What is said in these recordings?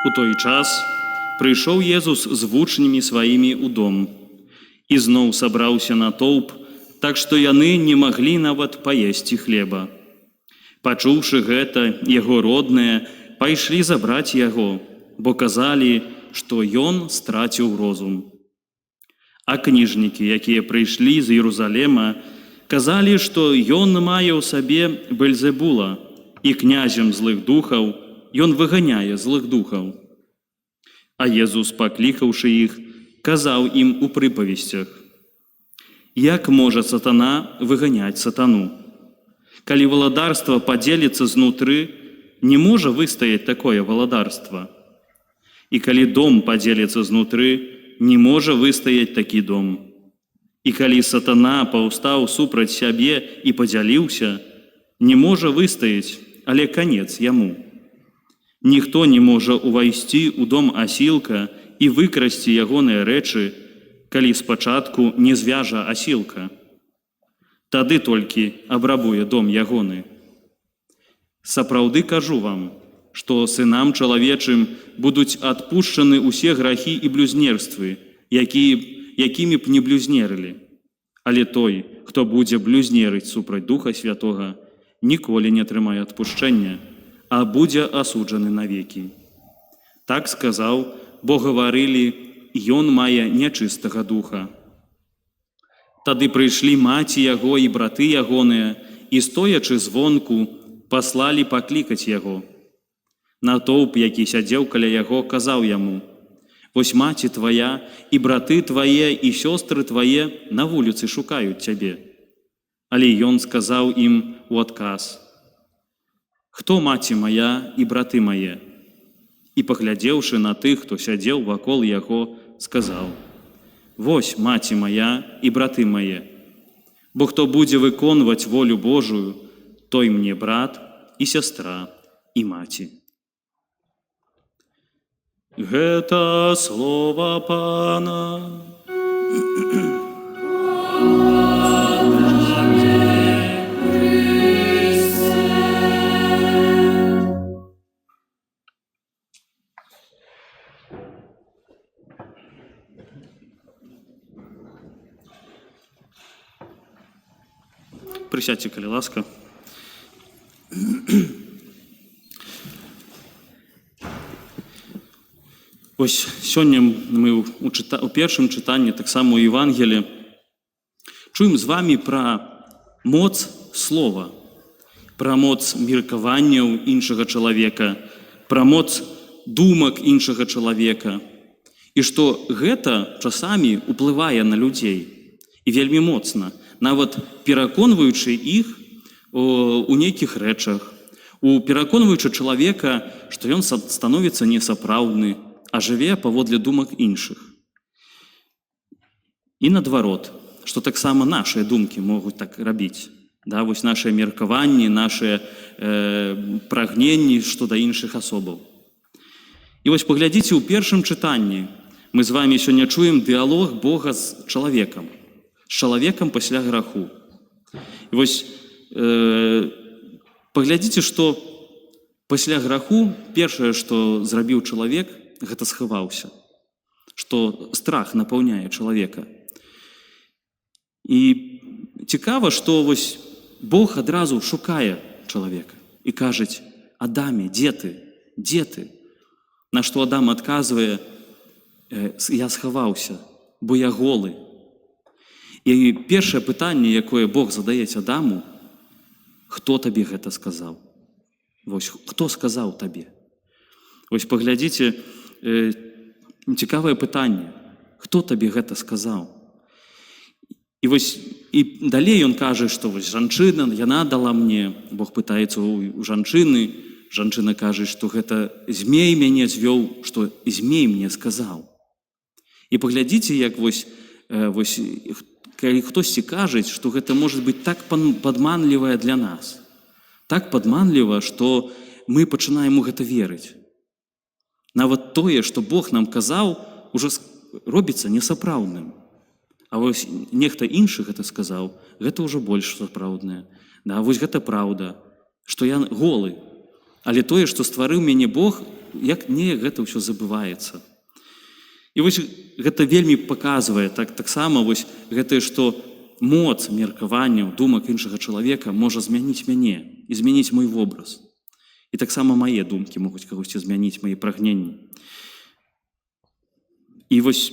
У той час прыйшоў Езус з вучнямі сваімі ў дом. І зноў сабраўся натоўп, так што яны не маглі нават паесці хлеба. Пачуўшы гэта, яго родныя пайшлі забраць яго, бо казалі, што ён страціў розум. А кніжнікі, якія прыйшлі з Єрусалема, казалі, што ён мае ў сабе Бельзебула, і князем злых духаў ён выганяе злых духаў. А Езус, паклікаўшы іх, казаў ім у прыпавесцях: «Як можа сатана выганяць сатану? Калі валадарства падзеліцца знутры, не можа выстаяць такое валадарства. І калі дом падзеліцца знутры, не можа выстаяць такі дом. І калі сатана паўстаў супраць сябе і падзяліўся, не можа выстаяць, але канец яму. Ніхто не можа ўвайсці ў дом асілка і выкрасці ягоныя рэчы, калі спачатку не звяжа асілка. Тады толькі абрабуе дом ягоны. Сапраўды кажу вам, што сынам чалавечым будуць адпушчаны ўсе грахі і блюзнерствы, якімі б не блюзнерылі. Але той, хто будзе блюзнерыць супраць Духа Святога, ніколі не атрымае адпушчэння, а будзе асуджаны навекі. Так сказаў, бо гаварылі, ён мае нячыстага духа. Тады прыйшлі маці яго і браты ягоныя, і, стоячы звонку, паслалі паклікаць яго. Натоўп, які сядзеў каля яго, казаў яму: «Вось маці твая і браты твае і сёстры твае на вуліцы шукаюць цябе». Але ён сказаў ім у адказ: «Хто маці моя і браты мае?» І, паглядзеўшы на тых, хто сядзеў вакол яго, сказаў: «Вось маці моя і браты мае. Бо хто будзе выконваць волю Божую, той мне брат і сястра і маці». Гэта слова Пана. Присядьте, калі ласка. Ось сёння мы у першым чытанні, таксама у Евангелі, чуем з вами пра моц слова, пра моц меркаванняў іншага чалавека, пра моц думак іншага чалавека, і што гэта часамі ўплывае на людзей і вельмі моцна, нават пераконваючы іх у нейкіх рэчах, пераконваючы чалавека, што ён становіцца несапраўдны, а жыве паводле думак іншых. І наадварот, што таксама нашыя думкі могуць так рабіць. Вось нашыя меркаванні, нашыя прагненні што да іншых асобаў. І вось паглядзіце, у першым чытанні мы з вами сёння чуем дыалог Бога з чалавекам пасля граху. І вось паглядзіце, што пасля граху першае, што зрабіў чалавек, гэта схаваўся, што страх напаўняе чалавека. І цікава, што вось Бог адразу шукае чалавека і кажа: «Адаме, дзе ты? Дзе ты?» На што Адам адказвае: «Я схаваўся, бо я голы». І першае пытанне, якое Бог задаецца Адаму: «Хто табе гэта сказаў?» Вось, хто сказаў табе? Вось паглядзіце, цікавае пытанне: хто табе гэта сказаў? І вось і далей ён кажа, што вось жанчына, яна дала мне, Бог пытаецца у жанчыны, жанчына кажа, што гэта змей мяне звёў, што змей мне сказаў. І паглядзіце, як вось калі хтосьці кажа, што гэта можа быць так падманлівае для нас, так падманліва, што мы пачынаем у гэта верыць. Нават тое, што Бог нам казаў, ужо робіцца несапраўдным. А вось нехта іншы гэта сказаў, гэта ўжо больш сапраўднае. Вось гэта праўда, што я голы. Але тое, што стварыў мяне Бог, як неяк гэта ўсё забываецца. І вось гэта вельмі паказвае таксама вось гэтае, што моц меркаванняў, думак іншага чалавека можа змяніць мяне і змяніць мой вобраз. І таксама мае думкі могуць кагосьці змяніць, мае прагненні. І вось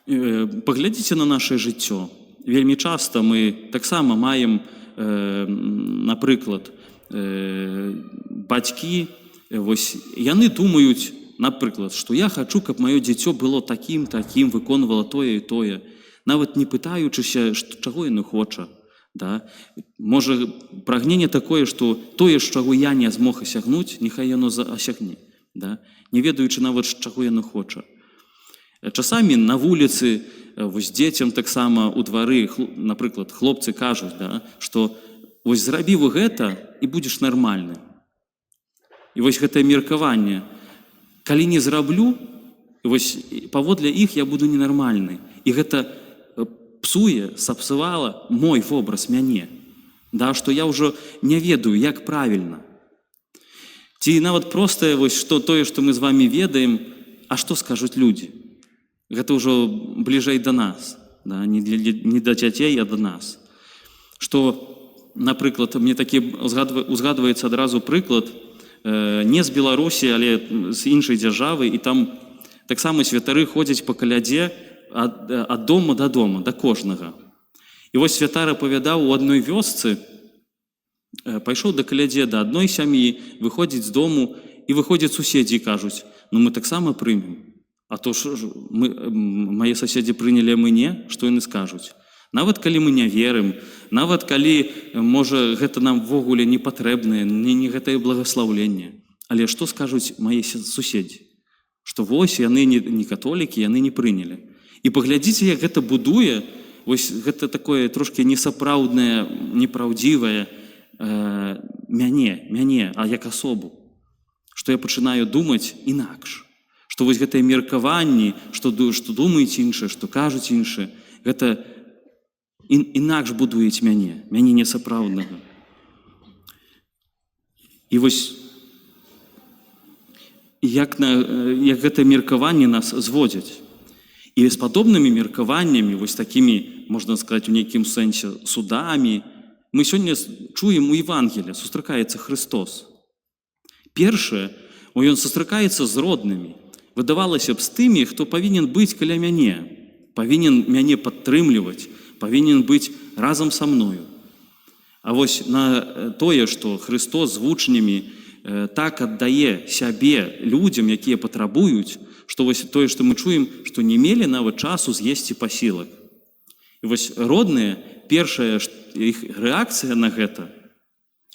паглядзіце на нашае жыццё. Вельмі часта мы таксама маем, напрыклад, бацькі, вось яны думаюць, напрыклад, што я хачу, каб маё дзіцё было такім, выконвала тое і тое, нават не пытаючыся, чаго яно хоча. Да? Можа, прагненне такое, што тое, з чаго я не змог асягнуць, няхай яно асягне, да? Не ведаючы нават, чаго яно хоча. Часамі на вуліцы, вось дзецям таксама у двары, напрыклад, хлопцы кажуць, да, што вось зрабі вы гэта і будзеш нармальны. І вось гэтае меркаванне, калі не зраблю, вось паводле іх я буду ненармальны. І гэта псуе, сапсавала мой вобраз мяне, да, што я ўжо не ведаю, як правільна. Ці нават простае вось тое, што мы з вамі ведаем, а што скажуць людзі? Гэта ўжо бліжэй да нас, да, не да дзяцей, а да нас. Што, напрыклад, мне такі узгадваецца адразу прыклад, не з Беларусі, але з іншай дзяржавы, і там таксама святары ходзяць па калядзе ад дома да дома, да кожнага. І вось святар апавядаў у адной вёсцы, пайшоў да калядзе да адной сям'і, выходзіць з дому, і выходзяць суседзі і кажуць, ну мы таксама прымем. А то ж мае суседзі прынялі, а мы не, што яны скажуць? Нават калі мы не верым, нават калі, можа, гэта нам ввогуле не патрэбнае, не гэтае благаслаўленне. Але што скажуць мае суседзі? Што вось яны не католікі, яны не прынялі. І паглядзіце, як гэта будуе, вось гэта такое трошки несапраўднае, непраўдзівае мяне, а як асобу. Што я пачынаю думаць інакш. Што вось гэтыя меркаванні, што думаюць іншыя, што кажуць іншыя, гэта інакш будуюць мяне несапраўднага. І вось як гэтае меркаванне нас зводзяць. І з падобнымі меркаваннямі, вось такімі, можна сказаць, у нейкім сэнсе судамі, мы сёння чуем у Евангелія, сустракаецца Христос. Першае, ён сустракаецца з роднымі. Выдавалася б з тымі, хто павінен быць каля мяне, павінен мяне падтрымліваць, павінен быць разам са мною. А вось на тое, што Христос з вучнямі так аддае сябе людзям, якія патрабуюць, што вось тое, што мы чуем, што не мелі нават часу з'есці пасілак. І вось родныя, першая іх рэакцыя на гэта,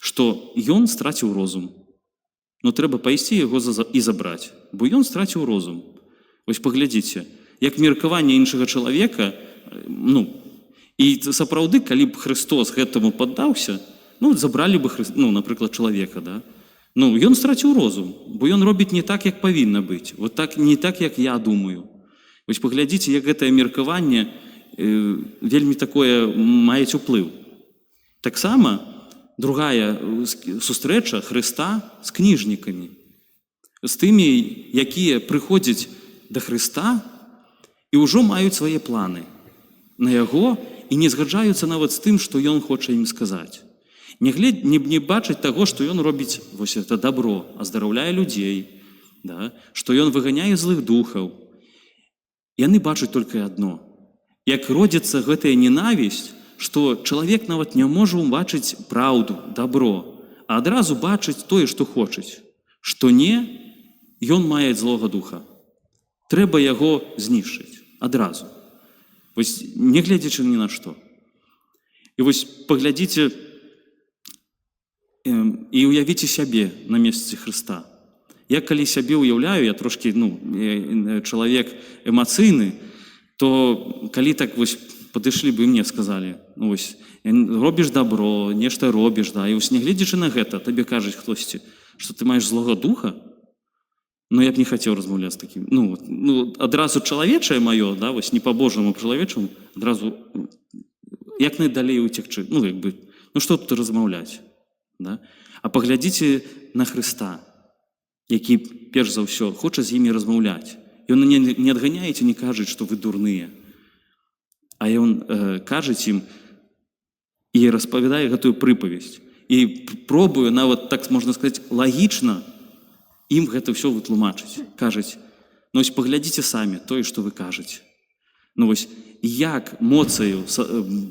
што ён страціў розум. Ну, трэба пайсці яго і забраць, бо ён страціў розум. Вось паглядзіце, як меркаванне іншага чалавека, і сапраўды, калі б Христос гэтаму паддаўся, забралі бы, напрыклад, чалавека, да? Ён страціў розум, бо ён робіць не так, як павінна быць, не так, як я думаю. Вось паглядзіце, як гэтае меркаванне вельмі такое маюць уплыў. Таксама другая сустрэча Хрыста з кніжнікамі, з тымі, якія прыходзяць да Хрыста і ўжо маюць свае планы на яго і не згаджаюцца нават з тым, што ён хоча ім сказаць. Не бачаць таго, што ён робіць вось это добро, аздараўляе людзей, да? Што ён выганяе злых духаў. Яны бачаць толькі адно. Як родзіцца гэтая ненавісць, што чалавек нават не можа убачыць праўду, добро, а адразу бачыць тое, што хочуць. Што не, ён мае злога духа. Трэба яго знішчыць адразу. Вось не глядзячы ні на што. І вось паглядзіце і уявіце сябе на месцы Хрыста. Я калі сябе уяўляю, я трошки, чалавек эмацыйны, то калі так вось падышлі бы і мне сказалі, робіш добро, нешта робіш, да, і вось не гледзячы на гэта, табе кажуць хтосьці, што ты маеш злога духа, я б не хацеў размаўляць з такім. Адразу чалавечае маё, да, вось не па-божаму, па-чалавечаму, адразу як найдалей уцекчы, што тут размаўляць, да? А паглядзіце на Хрыста. які перш за ўсё хоча з імі размаўляць. Ён не адганяеце, не кажуць, што вы дурныя, а ён кажуць ім і распавядае гэтую прыпавесць. І пробуе нават, так можна сказаць, лагічна ім гэта ўсё вытлумачыць. Кажуць, ну вось паглядзіце самі тое, што вы кажаце. Ну вось як моцаю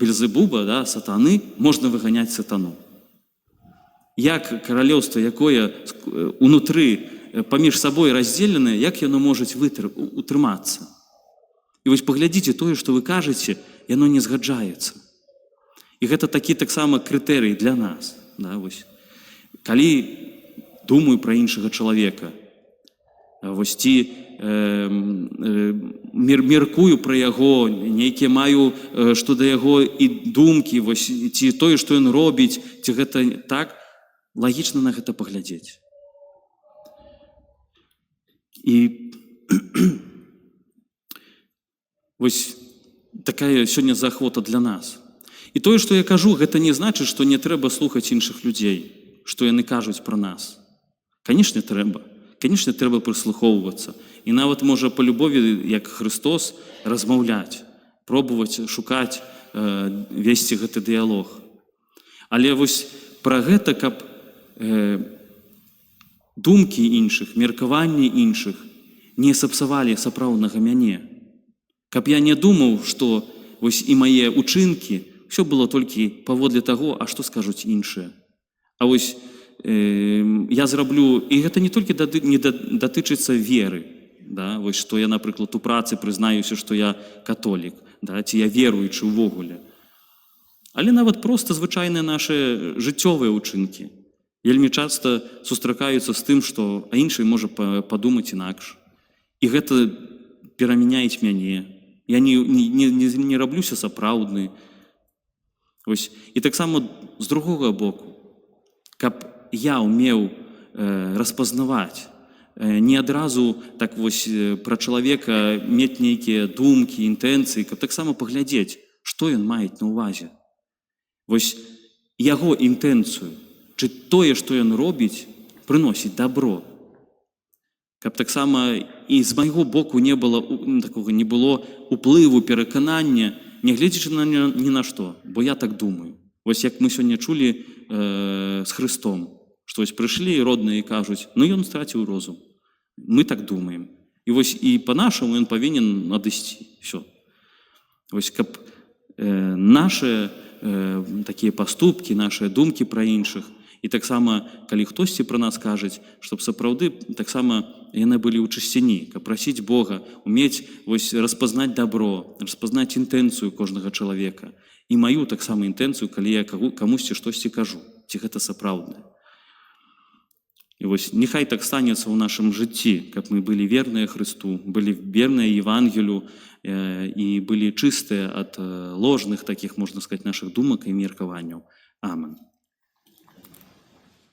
Бельзебуба, да, сатаны, можна выганяць сатану? Як каралеўства, якое унутры паміж сабой раздзеленае, як яно можа утрымацца? І вось паглядзіце тое, што вы кажаце, яно не згаджаецца. І гэта такі таксама крытэрый для нас. Да, вось. Калі думаю пра іншага чалавека, вось ці меркую пра яго, нейкія маю што да яго і думкі, вось, ці тое, што ён робіць, ці гэта так, лагічна на гэта паглядзець. І вось такая сёння заахвота для нас. І тое, што я кажу, гэта не значыць, што не трэба слухаць іншых людзей, што яны кажуць пра нас. Канешне, трэба. Канешне, трэба прыслухоўвацца. І нават можа па любові, як Христос, размаўляць, пробаваць, шукаць, весці гэты дыялог. Але вось пра гэта, каб думкі іншых, меркаванні іншых не сапсавалі сапраўднага мяне. Каб я не думаў, што вось і мае ўчынкі ўсё было толькі паводле таго, а што скажуць іншыя. А вось я зраблю, і гэта не толькі не датычыцца веры, да, вось што я, напрыклад, у працы прызнаюся, што я католік, да, ці я веруючы ўвогуле. Але нават проста звычайныя нашы жыццёвыя ўчынкі вельмі часта сустракаюцца з тым, што іншы можа падумаць інакш. І гэта перамяняць мяне. Я не раблюся сапраўдны. Вось. І таксама з другога боку, каб я ўмеў распазнаваць, не адразу так вось пра чалавека мець нейкія думкі, інтэнцыі, каб таксама паглядзець, што ён мае на ўвазе. Вось яго інтэнцыю, чи тое, што ён робіць, прыносіць дабро. Каб таксама і з майго боку не было уплыву, пераканання, нягледзячы ні на што, бо я так думаю. Вось як мы сёння чулі з Христом, што вось прыйшлі родныя і кажуць, ну ён страціў розум. Мы так думаем. І вось і па-нашаму ён павінен адысці. Всё. Вось каб нашыя такія паступкі, нашыя думкі пра іншых, і таксама, калі хтосьці пра нас кажуць, щоб сапраўды таксама яны былі ў чысціні, каб прасіць Бога, умець вось распазнаць дабро, распазнаць інтэнцыю кожнага чалавека. І маю таксама інтэнцыю, калі я камусьці штосьці кажу, ці гэта сапраўднае. І вось нехай так станецца ў нашым жыцці, каб мы былі верныя Христу, былі верныя Евангелю і былі чыстыя ад ложных такіх, можна сказаць, нашых думак і меркаванняў. Амен.